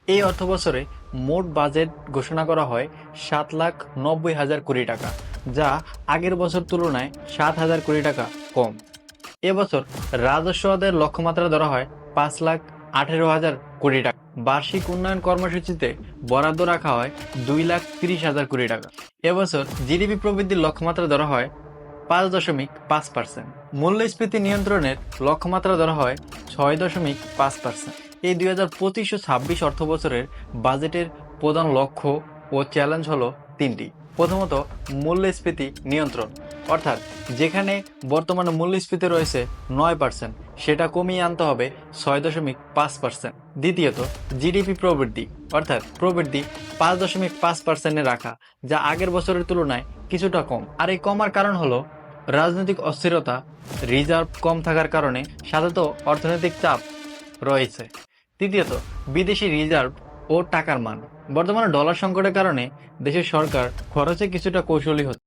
এই অর্থবছরে মোট বাজেট ঘোষণা করা হয় 7,90,000 কোটি টাকা, যা আগের বছর তুলনায় 7,000 কোটি টাকা কম। এবছর রাজস্ব আদায়ের লক্ষ্যমাত্রা ধরা হয় 5,18,000 কোটি টাকা। বার্ষিক উন্নয়ন কর্মসূচিতে বরাদ্দ রাখা হয় 2,30,000 কোটি টাকা। এবছর জিডিপি প্রবৃদ্ধির লক্ষ্যমাত্রা ধরা হয় 5.5%। মূল্যস্ফীতি নিয়ন্ত্রণের লক্ষ্যমাত্রা ধরা হয় 6.5%। এই 2025 ও 26 অর্থ বছরের বাজেটের প্রধান লক্ষ্য ও চ্যালেঞ্জ হলো তিনটি। প্রথমত, মূল্যস্ফীতি নিয়ন্ত্রণ, অর্থাৎ যেখানে বর্তমানে মূল্যস্ফীতি রয়েছে 9%, সেটা কমিয়ে আনতে হবে 6.5%। দ্বিতীয়ত, জিডিপি প্রবৃদ্ধি, অর্থাৎ প্রবৃদ্ধি 5.5%-এ রাখা, যা আগের বছরের তুলনায় কিছুটা কম। আর এই কমার কারণ হলো রাজনৈতিক অস্থিরতা, রিজার্ভ কম থাকার কারণে সাধারণত অর্থনৈতিক চাপ রয়েছে। তৃতীয়ত, বিদেশি রিজার্ভ ও টাকার মান। বর্তমানে ডলার সংকটের কারণে দেশের সরকার খরচে কিছুটা কৌশলী হচ্ছে।